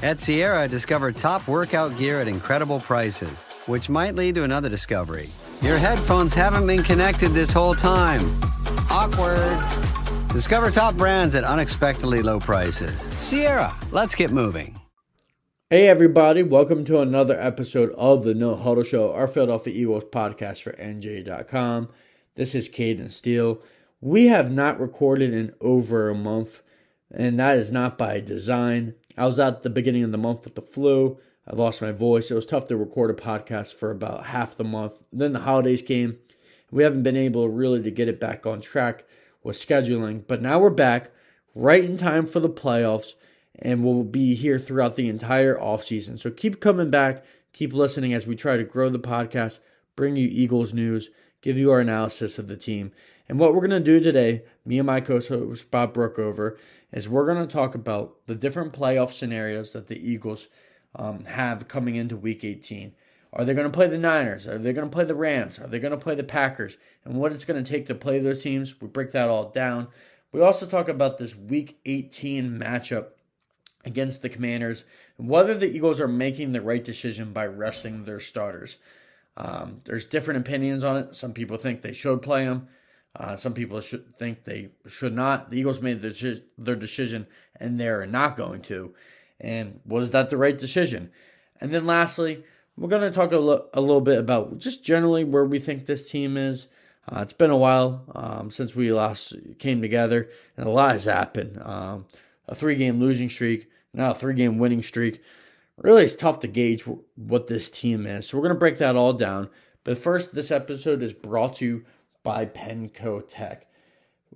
At Sierra, discover top workout gear at incredible prices, which might lead to another discovery. Your headphones haven't been connected this whole time. Awkward. Discover top brands at unexpectedly low prices. Sierra, let's get moving. Hey everybody, welcome to another episode of the No Huddle Show, our Philadelphia Eagles podcast for NJ.com. This is Cayden Steele. We have not recorded in over a month, and that is not by design. I was out at the beginning of the month with the flu. I lost my voice. It was tough to record a podcast for about half the month. Then the holidays came. We haven't been able really to get it back on track with scheduling, but now we're back right in time for the playoffs, and we'll be here throughout the entire offseason. So keep coming back, keep listening as we try to grow the podcast, bring you Eagles news, give you our analysis of the team. And what we're going to do today, me and my co-host Bob Brookover, is we're going to talk about the different playoff scenarios that the Eagles have coming into Week 18. Are they going to play the Niners? Are they going to play the Rams? Are they going to play the Packers? And what it's going to take to play those teams. We break that all down. We also talk about this Week 18 matchup against the Commanders and whether the Eagles are making the right decision by resting their starters. There's different opinions on it. Some people think they should play them. Some people think they should not. The Eagles made their decision, and they're not going to. And was that the right decision? And then lastly, we're going to talk a little bit about just generally where we think this team is. It's been a while since we last came together, and a lot has happened. A 3-game losing streak, now a 3-game winning streak. Really, it's tough to gauge what this team is. So we're going to break that all down. But first, this episode is brought to you by Penco Tech.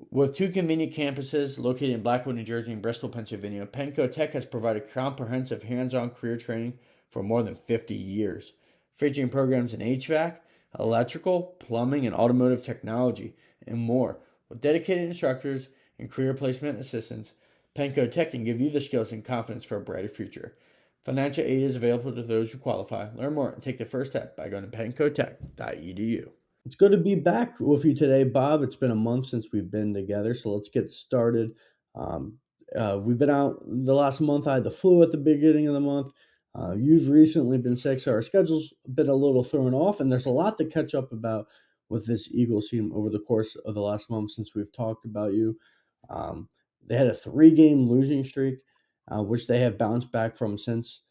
With 2 convenient campuses located in Blackwood, New Jersey and Bristol, Pennsylvania, Penco Tech has provided comprehensive hands-on career training for more than 50 years, featuring programs in HVAC, electrical, plumbing, and automotive technology, and more. With dedicated instructors and career placement assistants, Penco Tech can give you the skills and confidence for a brighter future. Financial aid is available to those who qualify. Learn more and take the first step by going to pencotech.edu. It's good to be back with you today, Bob. It's been a month since we've been together, so let's get started. We've been out the last month. I had the flu at the beginning of the month. You've recently been sick, so our schedule's been a little thrown off, and there's a lot to catch up about with this Eagles team over the course of the last month since we've talked about you. They had a 3-game losing streak, which they have bounced back from since,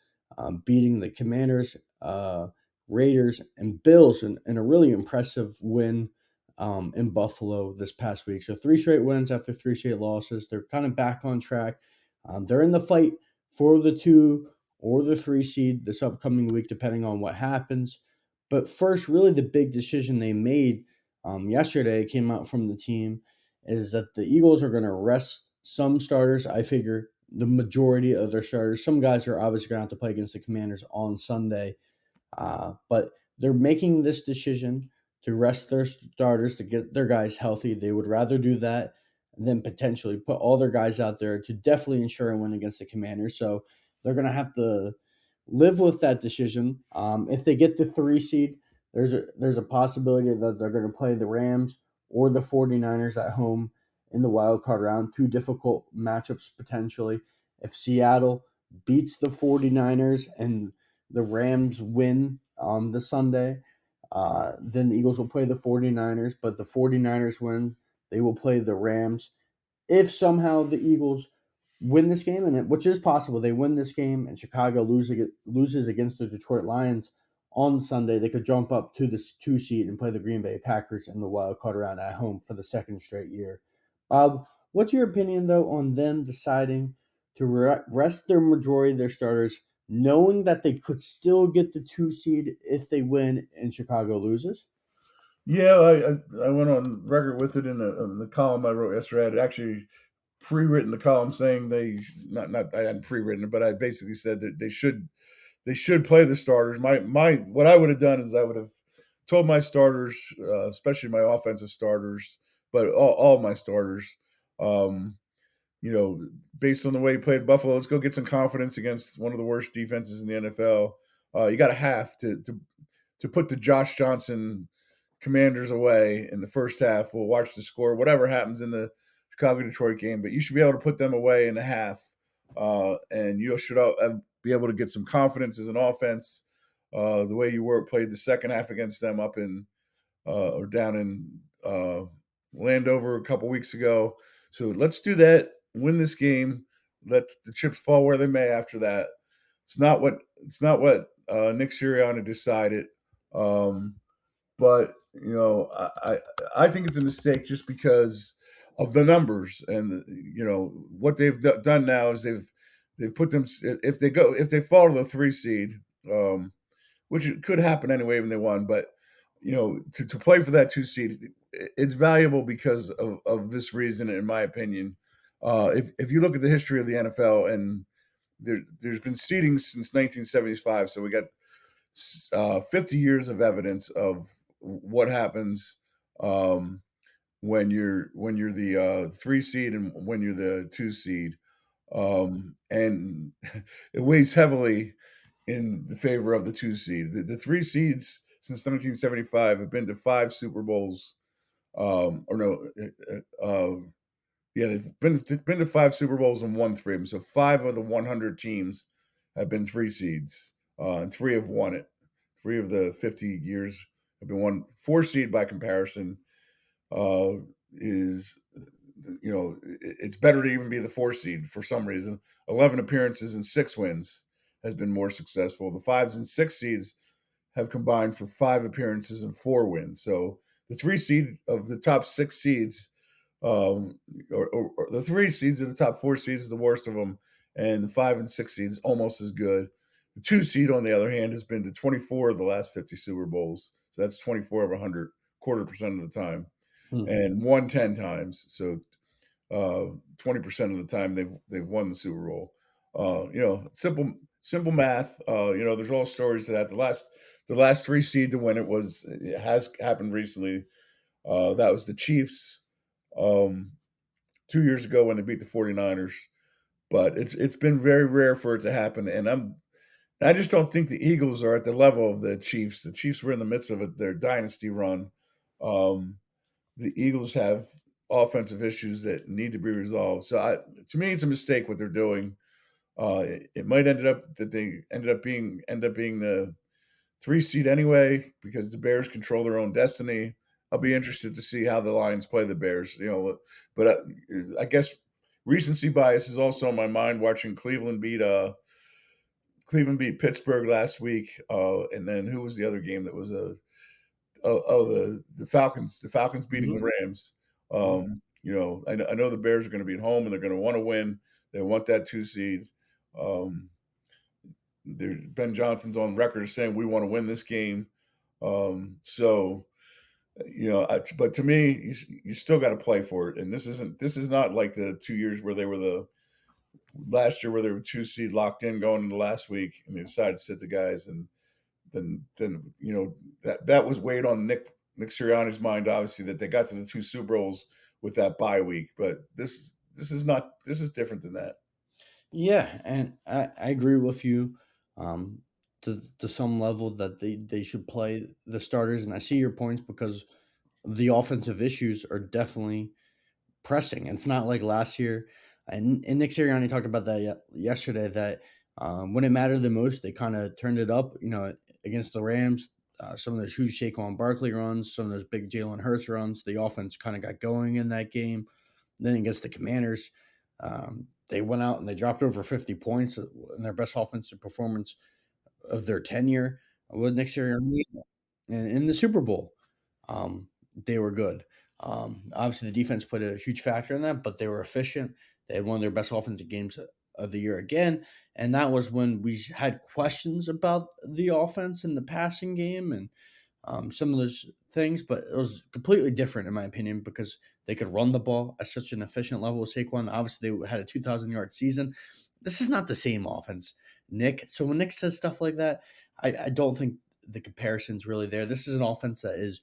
beating the Commanders, Raiders, and Bills in a really impressive win in Buffalo this past week. So 3 straight wins after 3 straight losses. They're kind of back on track. They're in the fight for the 2 or the 3 seed this upcoming week, depending on what happens. But first, really the big decision they made yesterday came out from the team is that the Eagles are going to rest some starters. I figure the majority of their starters. Some guys are obviously going to have to play against the Commanders on Sunday. But they're making this decision to rest their starters to get their guys healthy. They would rather do that than potentially put all their guys out there to definitely ensure a win against the Commanders. So they're going to have to live with that decision. If they get the 3 seed, there's a possibility that they're going to play the Rams or the 49ers at home in the wild card round. 2 difficult matchups potentially. If Seattle beats the 49ers and the Rams win on the Sunday, then the Eagles will play the 49ers, but the 49ers win, they will play the Rams. If somehow the Eagles win this game, which is possible, they win this game and Chicago loses against the Detroit Lions on Sunday, they could jump up to the 2 seed and play the Green Bay Packers in the wild card round at home for the 2nd straight year. Bob, what's your opinion, though, on them deciding to rest their majority of their starters, knowing that they could still get the 2 seed if they win and Chicago loses? Yeah, I went on record with it in the column I wrote yesterday. I had actually pre-written the column saying I hadn't pre-written it, but I basically said that they should play the starters. What I would have done is I would have told my starters, especially my offensive starters, but all my starters, based on the way he played Buffalo, let's go get some confidence against one of the worst defenses in the NFL. You got to have to put the Josh Johnson Commanders away in the first half. We'll watch the score, whatever happens in the Chicago-Detroit game, but you should be able to put them away in the half, and you should be able to get some confidence as an offense. The way you played the second half against them up in or down in Landover a couple weeks ago. So let's do that. Win this game. Let the chips fall where they may after that. It's not what Nick Sirianni decided. But I think it's a mistake just because of the numbers and what they've done now is they've put them if they fall to the 3 seed, which it could happen anyway when they won, but to play for that 2 seed, it's valuable because of this reason, in my opinion. If you look at the history of the NFL, and there's been seeding since 1975, so we got 50 years of evidence of what happens when you're the 3 seed and when you're the 2 seed, and it weighs heavily in the favor of the 2 seed. The 3 seeds since 1975 have been to 5 Super Bowls, or no, they've been to 5 Super Bowls and won 3 of them. So 5 of the 100 teams have been 3 seeds, and 3 have won it. 3 of the 50 years have been won. 4 seed by comparison is it's better to even be the 4 seed for some reason. 11 appearances and 6 wins has been more successful. The 5s and 6 seeds have combined for 5 appearances and 4 wins. So the 3 seed of the top 6 seeds, or the 3 seeds of the top 4 seeds, the worst of them, and the 5 and 6 seeds almost as good. The 2 seed, on the other hand, has been to 24 of the last 50 Super Bowls. So that's 24 of 100, 1/4% of the time, and won 10 times. So 20% of the time they've won the Super Bowl. Simple math. There's all stories to that. The last 3 seed to win it has happened recently. That was the Chiefs 2 years ago when they beat the 49ers. But it's been very rare for it to happen, and I just don't think the Eagles are at the level of the Chiefs. The Chiefs were in the midst of their dynasty run. The Eagles have offensive issues that need to be resolved. So to me, it's a mistake what they're doing. It might end up that they end up being the 3 seed anyway because the Bears control their own destiny. I'll be interested to see how the Lions play the Bears. But I guess recency bias is also on my mind watching Cleveland beat Pittsburgh last week, and then who was the other game that was the Falcons. The Falcons beating the Rams. I know the Bears are going to be at home and they're going to want to win. They want that 2 seed. Ben Johnson's on record saying we want to win this game. But to me, you still got to play for it. And this is not like the 2 years where they were last year where they were 2 seed locked in going into last week and they decided to sit the guys, and then that was weighed on Nick Sirianni's mind, obviously, that they got to the 2 Super Bowls with that bye week. But this is different than that. Yeah, and I agree with you to some level that they should play the starters, and I see your points because the offensive issues are definitely pressing. It's not like last year, and Nick Sirianni talked about that yesterday, that when it mattered the most, they kind of turned it up, against the Rams. Some of those huge Saquon Barkley runs, some of those big Jalen Hurts runs, the offense kind of got going in that game. Then against the Commanders, they went out and they dropped over 50 points in their best offensive performance of their tenure with Nick Sirianni. And in the Super Bowl, they were good. Obviously, the defense played a huge factor in that, but they were efficient. They had one of their best offensive games of the year again, and that was when we had questions about the offense and the passing game and some of those things, but it was completely different in my opinion because they could run the ball at such an efficient level with Saquon. Obviously, they had a 2,000-yard season. This is not the same offense, Nick. So when Nick says stuff like that, I don't think the comparison's really there. This is an offense that is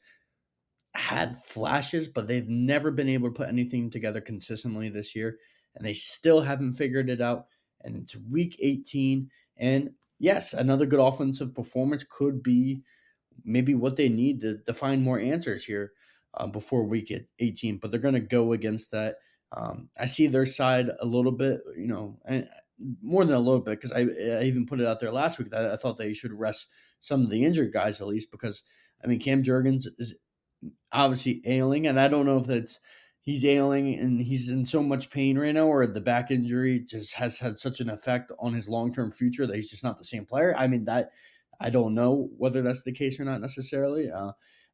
had flashes, but they've never been able to put anything together consistently this year, and they still haven't figured it out. And it's week 18, and yes, another good offensive performance could be maybe what they need to find more answers here before week 18, but they're going to go against that. I see their side a little bit, and more than a little bit, because I even put it out there last week that I thought they should rest some of the injured guys at least, because I mean Cam Jurgens is obviously ailing, and I don't know if that's he's ailing and he's in so much pain right now, or the back injury just has had such an effect on his long term future that he's just not the same player. I mean that I don't know whether that's the case or not necessarily.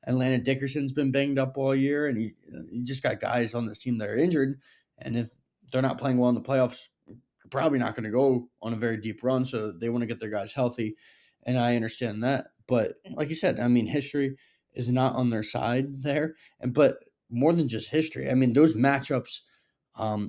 Atlanta Dickerson's been banged up all year, and he just got guys on this team that are injured, and if they're not playing well in the playoffs, they're probably not going to go on a very deep run. So they want to get their guys healthy, and I understand that. But like you said, I mean, history is not on their side there, but more than just history, I mean, those matchups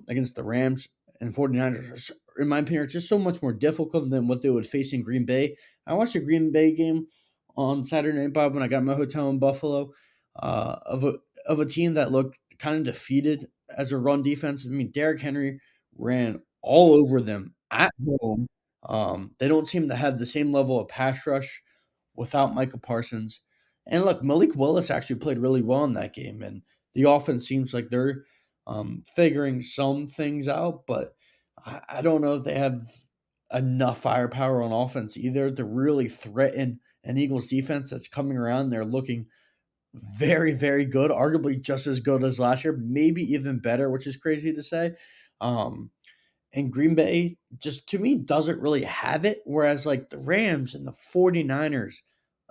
against the Rams and 49ers, in my opinion, are just so much more difficult than what they would face in Green Bay. I watched a Green Bay game on Saturday Night, Bob, when I got my hotel in Buffalo, of a team that looked kind of defeated as a run defense. I mean, Derrick Henry ran all over them at home. They don't seem to have the same level of pass rush without Micah Parsons. And look, Malik Willis actually played really well in that game, and the offense seems like they're figuring some things out, but I don't know if they have enough firepower on offense either to really threaten an Eagles defense that's coming around. They're looking very, very good, arguably just as good as last year, maybe even better, which is crazy to say. Um, and Green Bay just to me doesn't really have it. Whereas like the Rams and the 49ers,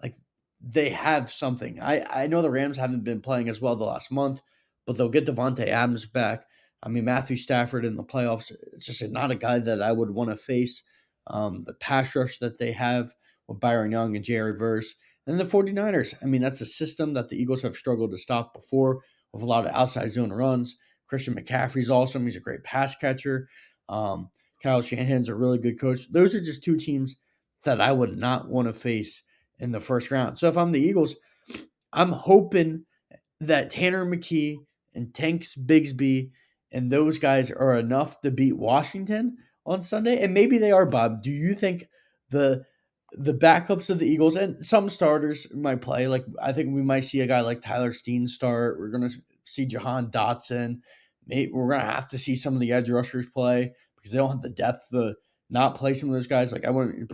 like they have something. I know the Rams haven't been playing as well the last month, but they'll get Devontae Adams back. I mean, Matthew Stafford in the playoffs, it's just not a guy that I would want to face. The pass rush that they have with Byron Young and Jared Verse. And the 49ers, I mean, that's a system that the Eagles have struggled to stop before with a lot of outside zone runs. Christian McCaffrey's awesome. He's a great pass catcher. Um, Kyle Shanahan's a really good coach. Those are just two teams that I would not want to face in the first round. So if I'm the Eagles, I'm hoping that Tanner McKee and Tanks Bigsby and those guys are enough to beat Washington on Sunday. And maybe they are, Bob. Do you think the backups of the Eagles and some starters might play? Like I think we might see a guy like Tyler Steen start. We're gonna see Jahan Dotson. Maybe we're gonna have to see some of the edge rushers play because they don't have the depth to not play some of those guys. Like I wouldn't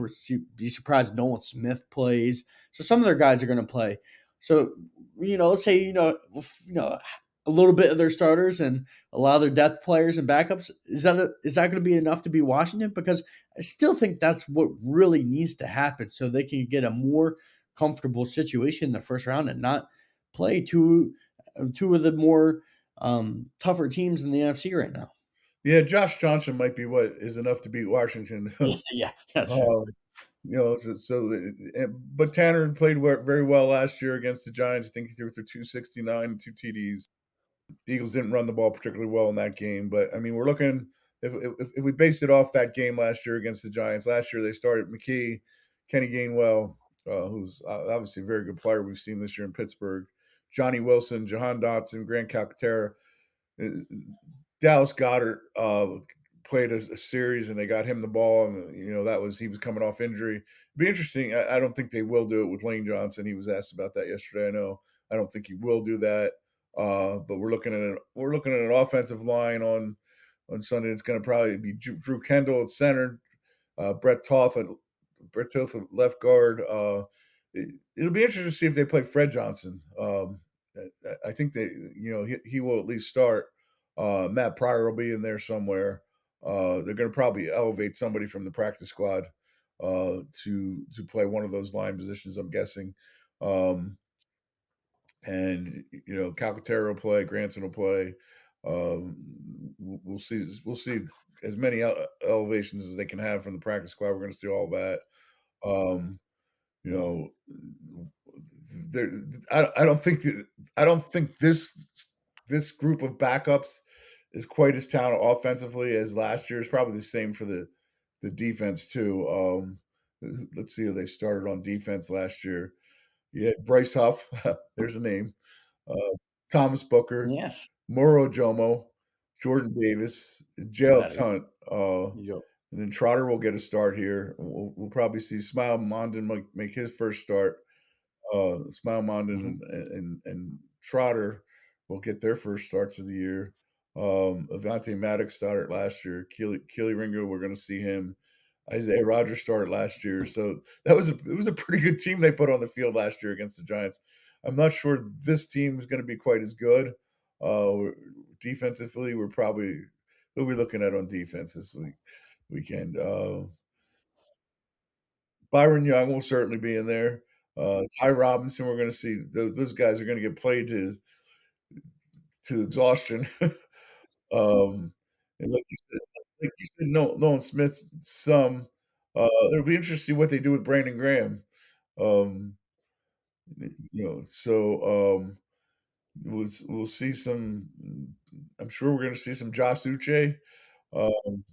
be surprised if Nolan Smith plays. So some of their guys are gonna play. So let's say a little bit of their starters and a lot of their depth players and backups. Is that going to be enough to beat Washington? Because I still think that's what really needs to happen so they can get a more comfortable situation in the first round and not play two of the more tougher teams in the NFC right now. Yeah, Josh Johnson might be what is enough to beat Washington. Yeah, that's true. But Tanner played very well last year against the Giants. I think he threw for 269 and 2 TDs. The Eagles didn't run the ball particularly well in that game, but I mean, we're looking if we base it off that game last year against the Giants. Last year they started McKee, Kenny Gainwell, who's obviously a very good player we've seen this year in Pittsburgh, Johnny Wilson, Jahan Dotson, Grant Calcaterra, Dallas Goedert played a series and they got him the ball, and he was coming off injury. It'd be interesting. I don't think they will do it with Lane Johnson. He was asked about that yesterday. I don't think he will do that. But we're looking at an offensive line on Sunday. It's going to probably be Drew Kendall at center, Brett Toth at left guard. It'll be interesting to see if they play Fred Johnson. I think he will at least start. Matt Pryor will be in there somewhere. They're going to probably elevate somebody from the practice squad to play one of those line positions, I'm guessing. And Calcaterra will play, Granson will play. We'll see as many elevations as they can have from the practice squad. We're going to see all that. I don't think this group of backups is quite as talented offensively as last year. It's probably the same for the defense too. Let's see who they started on defense last year. Yeah, Bryce Huff. There's a name. Thomas Booker, Yes. Moro Jomo, Jordan Davis, Jalen Hunt, and then Trotter will get a start here. We'll probably see Smile Mondon make his first start. Smile Mondon and Trotter will get their first starts of the year. Avante Maddox started last year. Keely Ringo, we're going to see him. Isaiah Rogers started last year, so it was a pretty good team they put on the field last year against the Giants. I'm not sure this team is going to be quite as good. Defensively, we'll be looking at on defense this weekend. Byron Young will certainly be in there. Ty Robinson, we're going to see those guys are going to get played to exhaustion. And like you said, no, Nolan Smith, some. It'll be interesting what they do with Brandon Graham. Um, we'll see some. I'm sure we're going to see some Josh Uche. Um,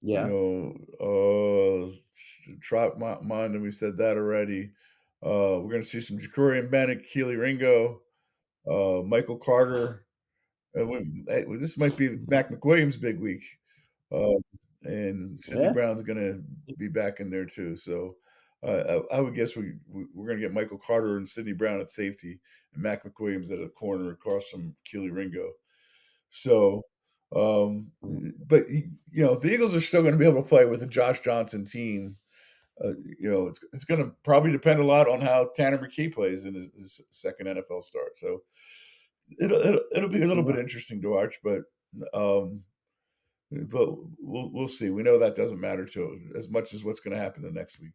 you Yeah. Trotmont, and we said that already. We're going to see some Jacorian Bennett, Keely Ringo, Michael Carter. This might be Mac McWilliams' big week. Um, and Sidney Yeah. Brown's going to be back in there too. So I would guess we're going to get Michael Carter and Sidney Brown at safety and Mac McWilliams at a corner across from Keely Ringo. So, but the Eagles are still going to be able to play with a Josh Johnson team. It's going to probably depend a lot on how Tanner McKee plays in his second NFL start. So it'll be a little bit interesting to watch, um, but we'll see. We know that doesn't matter to as much as what's going to happen the next week.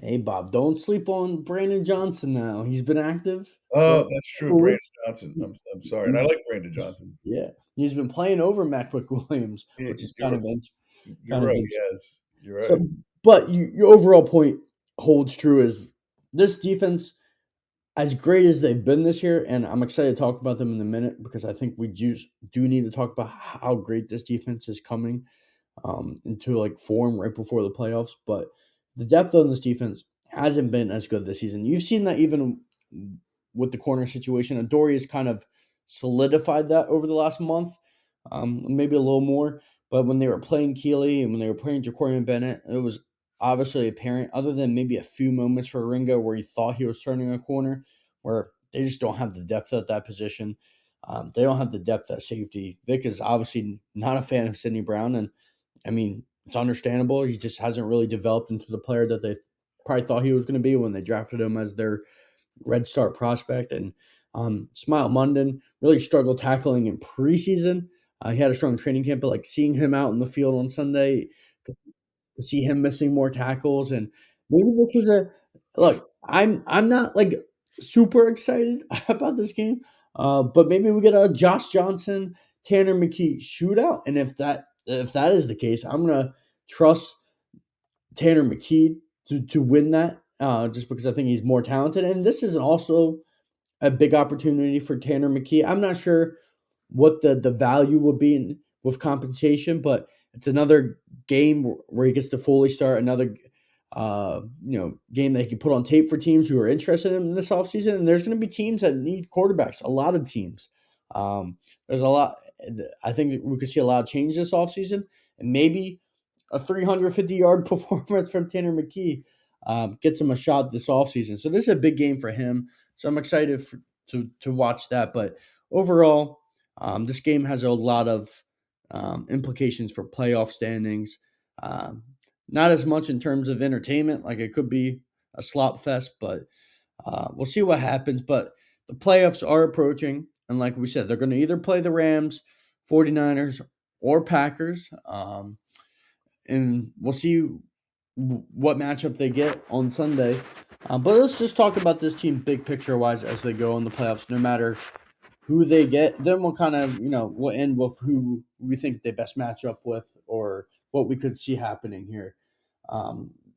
Hey, Bob, don't sleep on Brandon Johnson now. He's been active for Oh, a that's true. couple Brandon weeks. Johnson. I'm sorry, and I He's, like Brandon Johnson. yeah, he's been playing over Mac Williams, which is You're you're kind of right. interesting. Yes, you're So, right. but your overall point holds true. Is this defense as great as they've been this year? And I'm excited to talk about them in a minute because I think we do need to talk about how great this defense is coming into like form right before the playoffs. But the depth on this defense hasn't been as good this season. You've seen that even with the corner situation, and Dory has kind of solidified that over the last month, maybe a little more. But when they were playing Keeley and when they were playing Jacorian Bennett, it was obviously apparent, other than maybe a few moments for Ringo where he thought he was turning a corner, where they just don't have the depth at that position. They don't have the depth at safety. Vic is obviously not a fan of Sidney Brown, and I mean, it's understandable. He just hasn't really developed into the player that they probably thought he was going to be when they drafted him as their Red Star prospect. And Smile Munden really struggled tackling in preseason. He had a strong training camp, but like seeing him out in the field on Sunday, to see him missing more tackles, and maybe this is a look. I'm not like super excited about this game, but maybe we get a Josh Johnson, Tanner McKee shootout, and if that is the case, I'm gonna trust Tanner McKee to win that, just because I think he's more talented, and this is also a big opportunity for Tanner McKee. I'm not sure what the value would be with compensation, but it's another game where he gets to fully start another game that he can put on tape for teams who are interested in this offseason. And there's going to be teams that need quarterbacks, a lot of teams. There's a lot. I think we could see a lot of change this offseason, and maybe a 350-yard performance from Tanner McKee gets him a shot this offseason. So this is a big game for him. So I'm excited to watch that. But overall, this game has a lot of implications for playoff standings. Not as much in terms of entertainment, like it could be a slop fest, but we'll see what happens. But the playoffs are approaching. And like we said, they're going to either play the Rams, 49ers, or Packers. And we'll see what matchup they get on Sunday. But let's just talk about this team big picture wise as they go in the playoffs, no matter who they get. Then we'll kind of, we'll end with who we think they best match up with or what we could see happening here.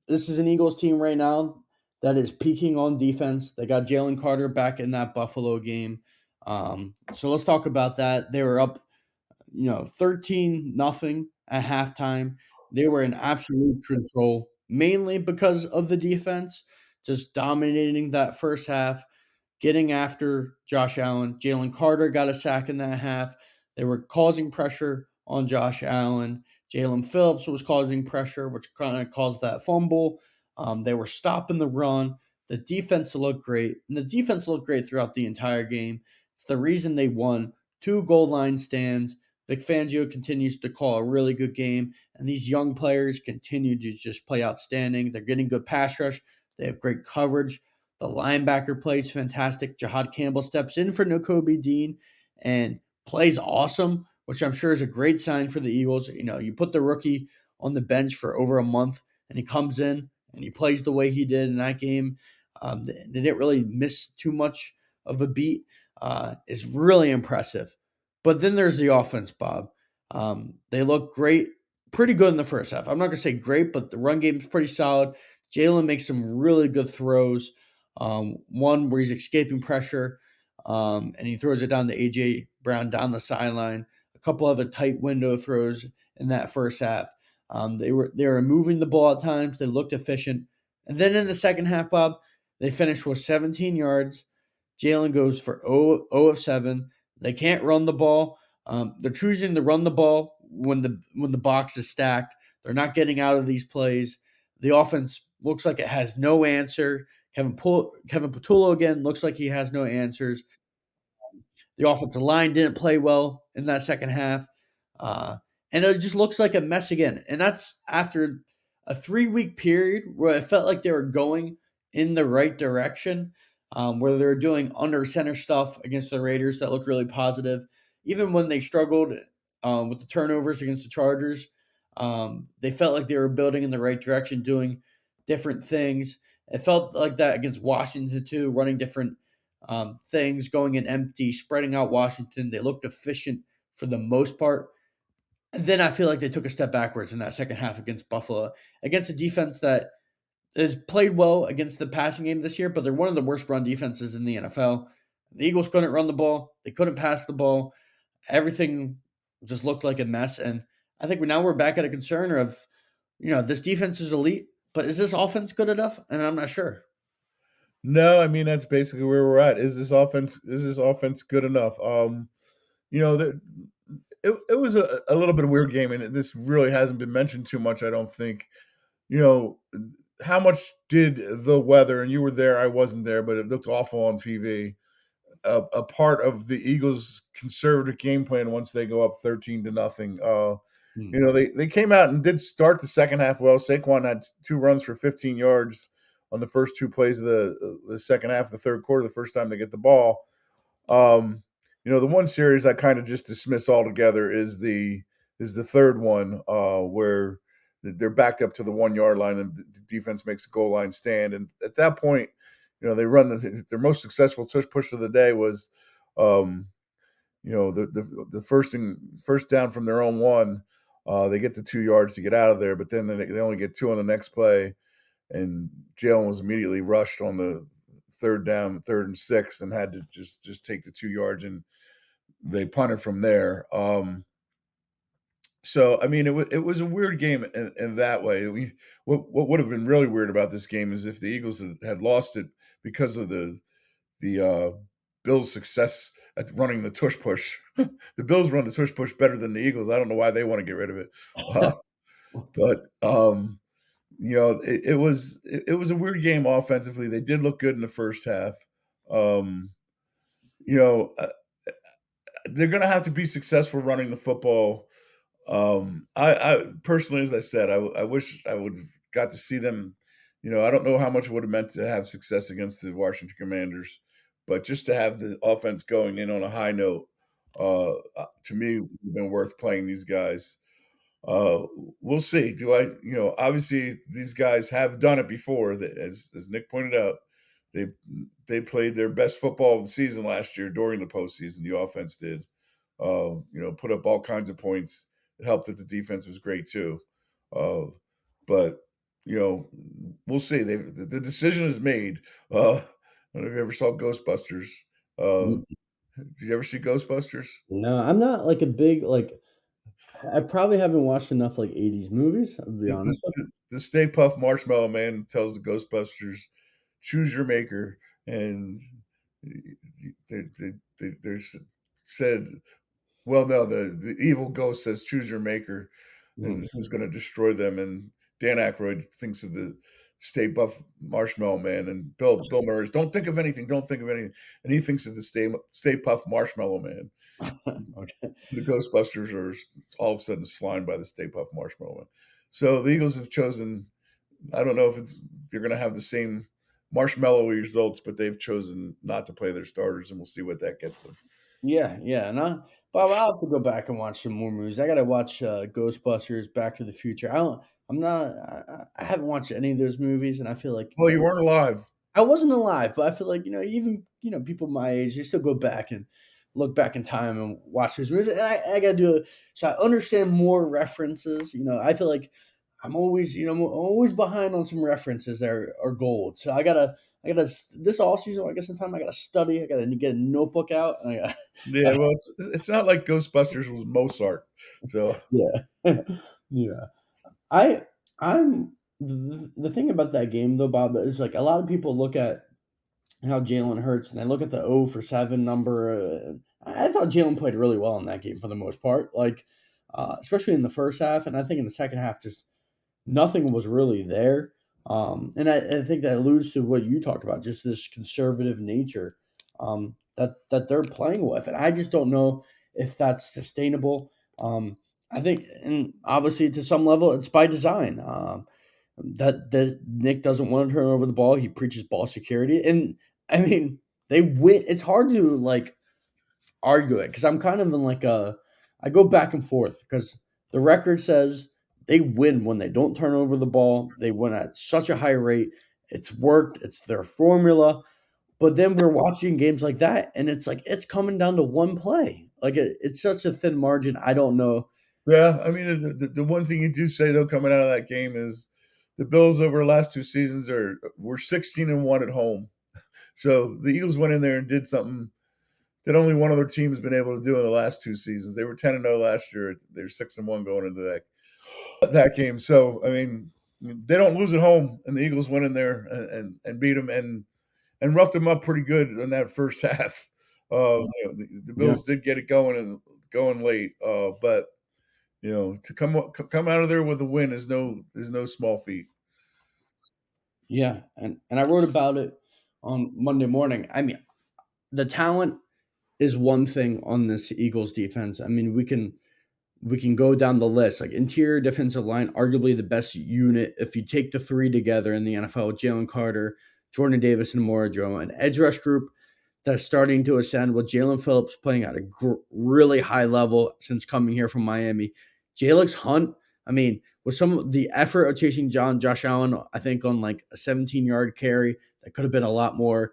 This is an Eagles team right now that is peaking on defense. They got Jalen Carter back in that Buffalo game. So let's talk about that. They were up, 13-0 at halftime. They were in absolute control, mainly because of the defense, just dominating that first half, getting after Josh Allen. Jalen Carter got a sack in that half. They were causing pressure on Josh Allen. Jalen Phillips was causing pressure, which kind of caused that fumble. They were stopping the run. The defense looked great, and the defense looked great throughout the entire game. It's the reason they won 2 goal line stands, Vic Fangio continues to call a really good game, and these young players continue to just play outstanding. They're getting good pass rush. They have great coverage. The linebacker plays fantastic. Jahad Campbell steps in for Nakobe Dean and plays awesome, which I'm sure is a great sign for the Eagles. You put the rookie on the bench for over a month, and he comes in and he plays the way he did in that game. They didn't really miss too much of a beat. Is really impressive. But then there's the offense, Bob. They look great, pretty good in the first half. I'm not going to say great, but the run game is pretty solid. Jalen makes some really good throws. One where he's escaping pressure, and he throws it down to A.J. Brown down the sideline. A couple other tight window throws in that first half. They were moving the ball at times. They looked efficient. And then in the second half, Bob, they finished with 17 yards. Jalen goes for 0 of 7. They can't run the ball. They're choosing to run the ball when the box is stacked. They're not getting out of these plays. The offense looks like it has no answer. Kevin Patullo again looks like he has no answers. The offensive line didn't play well in that second half. Uh, and it just looks like a mess again. And that's after a 3-week period where it felt like they were going in the right direction, where they were doing under center stuff against the Raiders that looked really positive. Even when they struggled with the turnovers against the Chargers, they felt like they were building in the right direction, doing different things. It felt like that against Washington too, running different things, going in empty, spreading out Washington. They looked efficient for the most part. And then I feel like they took a step backwards in that second half against Buffalo, against a defense that has played well against the passing game this year, but they're one of the worst run defenses in the NFL. The Eagles couldn't run the ball. They couldn't pass the ball. Everything just looked like a mess. And I think now we're back at a concern of, this defense is elite, but is this offense good enough? And I'm not sure. No, I mean that's basically where we're at. Is this offense good enough? You know, it was a little bit of a weird game, and this really hasn't been mentioned too much. I don't think. You know, how much did the weather? And you were there. I wasn't there, but it looked awful on TV. A part of the Eagles' conservative game plan once they go up 13-0. They came out and did start the second half well. Saquon had 2 runs for 15 yards on the first 2 plays of the second half of the third quarter, the first time they get the ball. The one series I kind of just dismiss altogether is the third one where they're backed up to the 1 yard line and the defense makes a goal line stand. And at that point, they run their most successful tush push of the day was, the first down from their own 1. They get the 2 yards to get out of there, but then they only get 2 on the next play. And Jalen was immediately rushed on the third down, 3rd and 6, and had to just take the 2 yards, and they punted from there. So I mean, it was a weird game in that way. What would have been really weird about this game is if the Eagles had lost it because of the Bills' success at running the tush push. The Bills run the tush push better than the Eagles. I don't know why they want to get rid of it, but it was a weird game offensively. They did look good in the first half. Um, you know, uh, they're going to have to be successful running the football. I personally, as I said, I wish I would have got to see them. I don't know how much it would have meant to have success against the Washington Commanders, but just to have the offense going in on a high note, to me, would have been worth playing these guys. Uh, we'll see. Obviously these guys have done it before. As Nick pointed out, they they played their best football of the season last year during the postseason. The offense did, put up all kinds of points. It helped that the defense was great too. Uh, but we'll see. The decision is made. I don't know if you ever saw Ghostbusters. Uh, did you ever see Ghostbusters? No, I'm not like a big I probably haven't watched enough like 80s movies, I'll be The, honest with the Stay Puft Marshmallow Man tells the Ghostbusters, "Choose your maker," and they said, "Well, no, the evil ghost says choose your maker, you. and who's going to destroy them?" And Dan Aykroyd thinks of the Stay Puff Marshmallow Man, and Bill Murray's don't think of anything, don't think of anything, and he thinks of the Stay Puff Marshmallow Man. Okay. The Ghostbusters are all of a sudden slimed by the Stay Puft Marshmallow Man. So the Eagles have chosen. I don't know if they're going to have the same marshmallow results, but they've chosen not to play their starters, and we'll see what that gets them. Yeah, yeah, and Bob, I'll have to go back and watch some more movies. I gotta watch Ghostbusters, Back to the Future. I'm not, I haven't watched any of those movies, and I feel like Well, you weren't alive. I wasn't alive, but I feel like even people my age, they still go back and look back in time and watch those movies. And I gotta do it so I understand more references. I feel like I'm always behind on some references that are gold. So I gotta this all season. I guess sometime I gotta study. I gotta get a notebook out. And Yeah, well, it's not like Ghostbusters was Mozart. So yeah, yeah. I I'm the thing about that game though, Bob, is like a lot of people look at how Jalen Hurts, and they look at the 0 for 7 number. I thought Jalen played really well in that game for the most part, like especially in the first half, and I think in the second half, just nothing was really there. And I think that alludes to what you talked about, just this conservative nature that they're playing with, and I just don't know if that's sustainable. I think, and obviously to some level, it's by design. That Nick doesn't want to turn over the ball. He preaches ball security, and I mean they win. It's hard to like argue it because I'm kind of in like I go back and forth because the record says they win when they don't turn over the ball. They win at such a high rate. It's worked. It's their formula. But then we're watching games like that, and it's like it's coming down to one play. Like it's such a thin margin. I don't know. yeah, I mean the one thing you do say though coming out of that game is the Bills over the last 2 seasons were 16-1 at home. So the Eagles went in there and did something that only one other team has been able to do in the last 2 seasons. They were 10-0 last year. They're 6-1 going into that game. So I mean, they don't lose at home, and the Eagles went in there and beat them and roughed them up pretty good in that first half. The Yeah, Bills did get it going and going late, but to come out of there with a win is no small feat. yeah, and I wrote about it on Monday morning. I mean, the talent is one thing on this Eagles defense. I mean, we can go down the list. Like interior defensive line, arguably the best unit if you take the three together in the NFL with Jalen Carter, Jordan Davis, and Amora Joe. An edge rush group that's starting to ascend with Jalen Phillips playing at a really high level since coming here from Miami. Jalen Hunt, I mean, with some of the effort of chasing Josh Allen, I think on like a 17-yard carry, that could have been a lot more.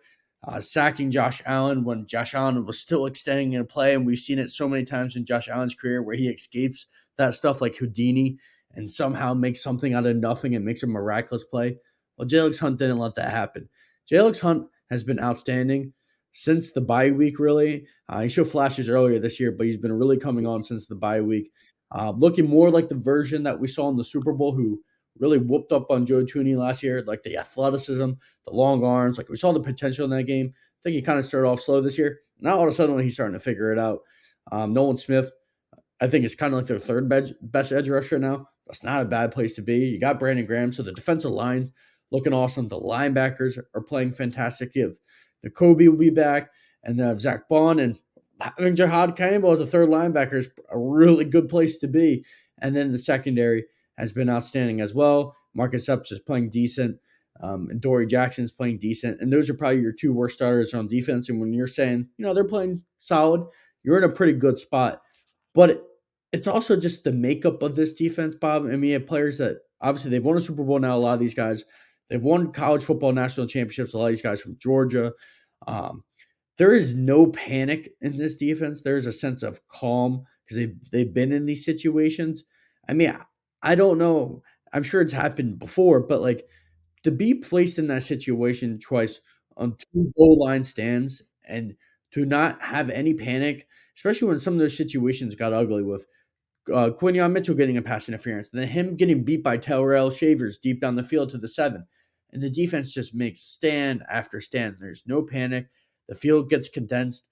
Sacking Josh Allen when Josh Allen was still extending in play, and we've seen it so many times in Josh Allen's career where he escapes that stuff like Houdini and somehow makes something out of nothing and makes a miraculous play. Well, Jalen Hunt didn't let that happen. Jalen Hunt has been outstanding since the bye week, really. He showed flashes earlier this year, but he's been really coming on since the bye week. Looking more like the version that we saw in the Super Bowl, who really whooped up on Joe Tooney last year, like the athleticism, the long arms. Like we saw the potential in that game. I think he kind of started off slow this year. Now all of a sudden he's starting to figure it out. Nolan Smith, I think it's kind of like their third best edge rusher now. That's not a bad place to be. You got Brandon Graham, so the defensive line looking awesome. The linebackers are playing fantastic. You have N'Kobe will be back, and then Zach Bond and having Jihad Campbell as a third linebacker is a really good place to be. And then the secondary has been outstanding as well. Marcus Epps is playing decent, and Dory Jackson's playing decent. And those are probably your two worst starters on defense. And when you're saying, they're playing solid, you're in a pretty good spot. But it's also just the makeup of this defense, Bob. I mean, you have players that obviously they've won a Super Bowl now. A lot of these guys, they've won college football national championships. A lot of these guys from Georgia. There is no panic in this defense. There's a sense of calm because they've been in these situations. I mean, I don't know. I'm sure it's happened before, but like to be placed in that situation twice on two goal line stands and to not have any panic, especially when some of those situations got ugly with Quinion Mitchell getting a pass interference, and then him getting beat by Terrell Shavers deep down the field to the 7. And the defense just makes stand after stand. There's no panic. The field gets condensed,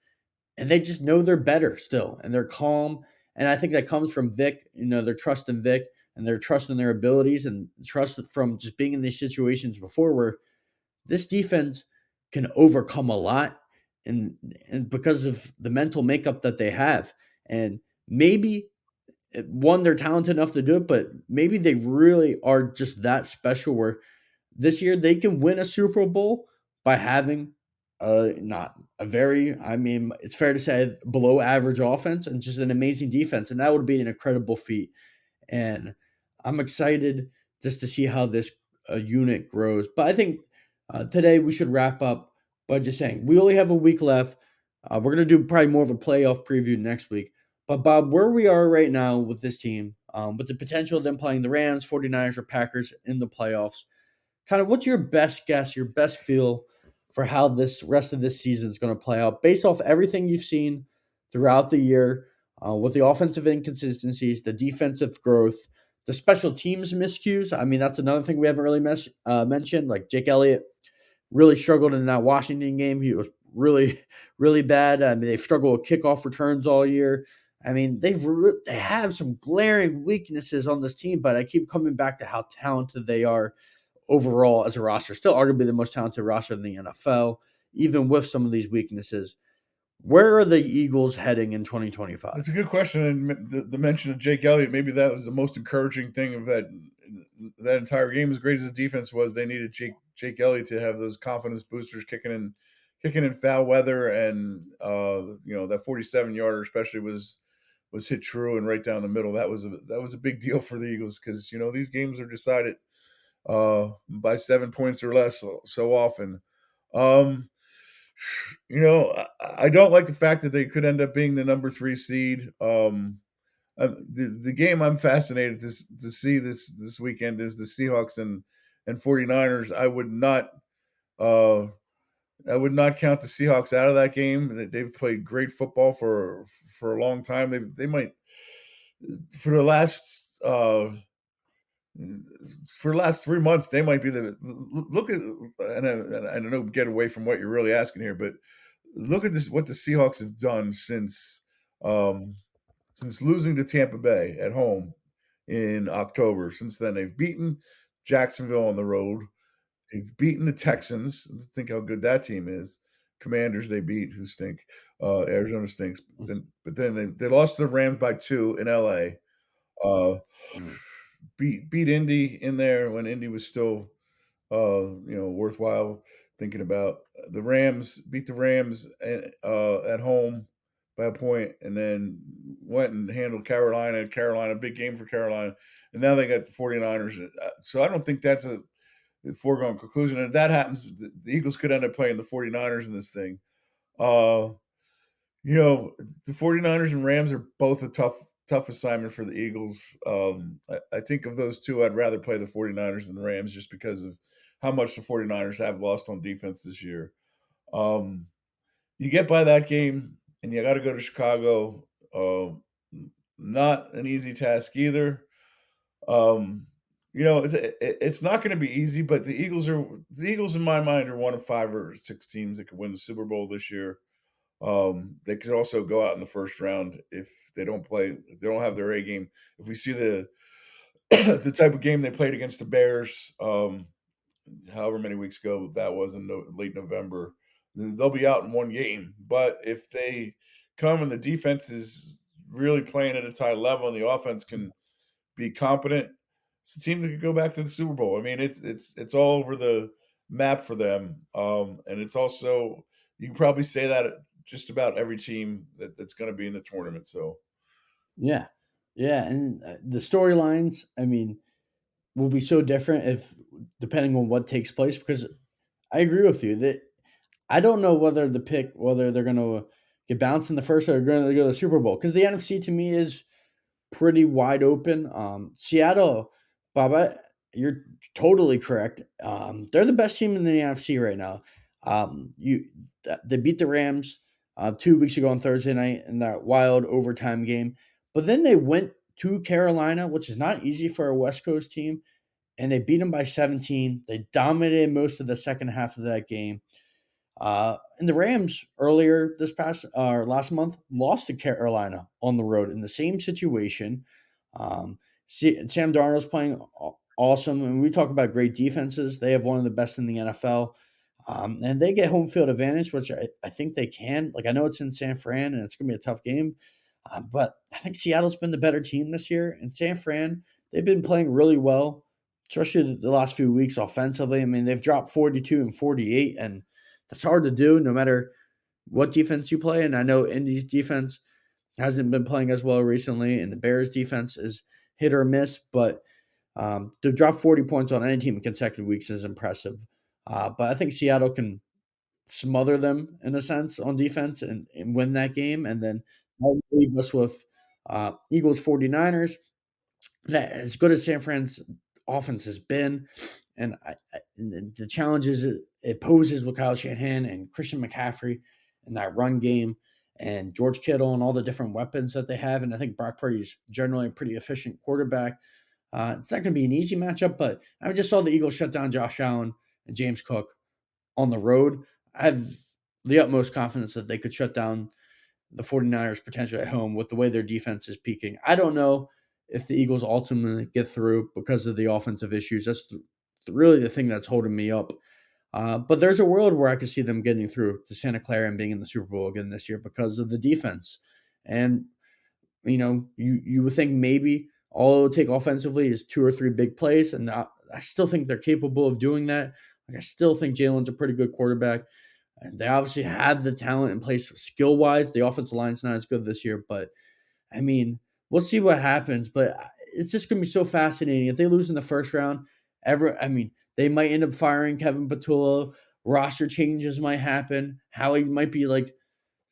and they just know they're better still, and they're calm. And I think that comes from Vic, their trust in Vic and their trust in their abilities and trust from just being in these situations before where this defense can overcome a lot and because of the mental makeup that they have. And maybe one, they're talented enough to do it, but maybe they really are just that special where this year they can win a Super Bowl by having not a very, I mean, it's fair to say below average offense and just an amazing defense. And that would be an incredible feat. And I'm excited just to see how this unit grows. But I think today we should wrap up by just saying we only have a week left. We're going to do probably more of a playoff preview next week. But Bob, where we are right now with this team, with the potential of them playing the Rams, 49ers, or Packers in the playoffs, kind of what's your best guess, your best feel for how this rest of this season is going to play out based off everything you've seen throughout the year with the offensive inconsistencies, the defensive growth, the special teams miscues. I mean, that's another thing we haven't really mentioned. Like Jake Elliott really struggled in that Washington game. He was really, really bad. I mean, they've struggled with kickoff returns all year. I mean, they have some glaring weaknesses on this team, but I keep coming back to how talented they are overall as a roster. Still arguably the most talented roster in the NFL, even with some of these weaknesses. Where are the Eagles heading in 2025? It's a good question, and the mention of Jake Elliott, maybe that was the most encouraging thing of that entire game. As great as the defense was, they needed Jake Elliott to have those confidence boosters kicking in foul weather, and that 47-yarder especially was hit true and right down the middle. That was a big deal for the Eagles because these games are decided by 7 points or less so often. I don't like the fact that they could end up being the number 3 seed. The game I'm fascinated to see this weekend is the Seahawks and 49ers. I would not count the Seahawks out of that game. They've played great football for a long time. They might for the last 3 months, they might be the look at, and I don't know, get away from what you're really asking here, but look at what the Seahawks have done since losing to Tampa Bay at home in October. Since then, they've beaten Jacksonville on the road. They've beaten the Texans. Think how good that team is. Commanders they beat, who stink. Arizona stinks. But then they lost to the Rams by 2 in LA. Beat Indy in there when Indy was still worthwhile thinking about. The Rams beat the Rams at home by a point, and then went and handled Carolina, big game for Carolina, and now they got the 49ers. So I don't think that's a foregone conclusion. And if that happens, the Eagles could end up playing the 49ers in this thing. The 49ers and Rams are both a tough assignment for the Eagles. I think of those two, I'd rather play the 49ers than the Rams just because of how much the 49ers have lost on defense this year. You get by that game, and you got to go to Chicago. Not an easy task either. It's not going to be easy, but the Eagles in my mind are one of 5 or 6 teams that could win the Super Bowl this year. They could also go out in the first round if they don't have their A game. If we see the the type of game they played against the Bears, however many weeks ago that was in late November, they'll be out in one game. But if they come and the defense is really playing at its high level and the offense can be competent, it's a team that could go back to the Super Bowl. I mean, it's all over the map for them, and it's also, you can probably say that just about every team that's going to be in the tournament. So, yeah, and the storylines, I mean, will be so different if depending on what takes place. Because I agree with you that I don't know whether they're going to get bounced in the first or they're going to go to the Super Bowl. Because the NFC to me is pretty wide open. Seattle, Bob, you're totally correct. They're the best team in the NFC right now. They beat the Rams 2 weeks ago on Thursday night in that wild overtime game, but then they went to Carolina, which is not easy for a West Coast team, and they beat them by 17. They dominated most of the second half of that game. And the Rams earlier last month lost to Carolina on the road in the same situation. Sam Darnold's playing awesome, and we talk about great defenses. They have one of the best in the NFL. And they get home field advantage, which I think they can. Like, I know it's in San Fran, and it's going to be a tough game. But I think Seattle's been the better team this year. And San Fran, they've been playing really well, especially the last few weeks offensively. I mean, they've dropped 42 and 48, and that's hard to do no matter what defense you play. And I know Indy's defense hasn't been playing as well recently, and the Bears' defense is hit or miss. But to drop 40 points on any team in consecutive weeks is impressive. But I think Seattle can smother them in a sense on defense and win that game. And then I'll leave us with Eagles 49ers. As good as San Fran's offense has been, and and the challenges it poses with Kyle Shanahan and Christian McCaffrey and that run game and George Kittle and all the different weapons that they have. And I think Brock Purdy's generally a pretty efficient quarterback. It's not going to be an easy matchup, but I just saw the Eagles shut down Josh Allen and James Cook on the road. I have the utmost confidence that they could shut down the 49ers potentially at home with the way their defense is peaking. I don't know if the Eagles ultimately get through because of the offensive issues. That's really the thing that's holding me up. But there's a world where I could see them getting through to Santa Clara and being in the Super Bowl again this year because of the defense. And, you would think maybe all it would take offensively is 2 or 3 big plays. And I still think they're capable of doing that. Like, I still think Jalen's a pretty good quarterback. And they obviously have the talent in place skill-wise. The offensive line's not as good this year. But, I mean, we'll see what happens. But it's just going to be so fascinating. If they lose in the first round, they might end up firing Kevin Patullo. Roster changes might happen. Howie might be like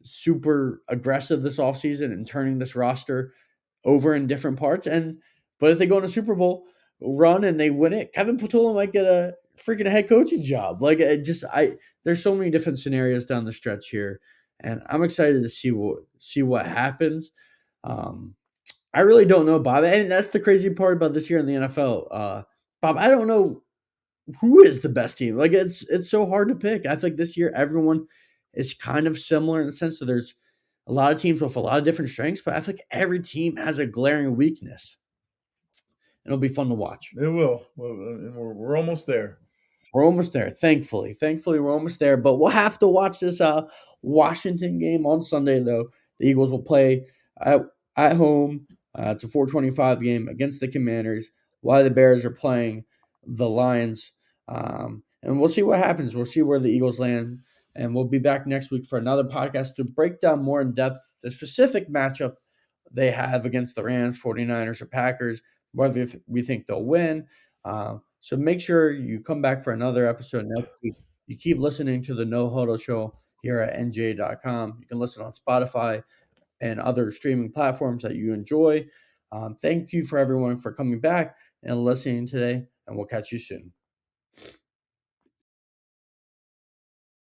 super aggressive this offseason and turning this roster over in different parts. But if they go in a Super Bowl run and they win it, Kevin Patullo might get a freaking head coaching job. Like, there's so many different scenarios down the stretch here, and I'm excited to see what happens. I really don't know, Bob, and that's the crazy part about this year in the NFL. Bob, I don't know who is the best team. Like, it's so hard to pick. I think this year everyone is kind of similar in the sense that there's a lot of teams with a lot of different strengths, but I think every team has a glaring weakness. It'll be fun to watch. It will. Well, we're almost there. We're almost there, thankfully. Thankfully, we're almost there. But we'll have to watch this Washington game on Sunday, though. The Eagles will play at home. It's a 4:25 game against the Commanders, while the Bears are playing the Lions. And we'll see what happens. We'll see where the Eagles land. And we'll be back next week for another podcast to break down more in depth the specific matchup they have against the Rams, 49ers, or Packers, whether we think they'll win. So make sure you come back for another episode next week. You keep listening to the No Huddle Show here at NJ.com. You can listen on Spotify and other streaming platforms that you enjoy. Thank you for everyone for coming back and listening today, and we'll catch you soon.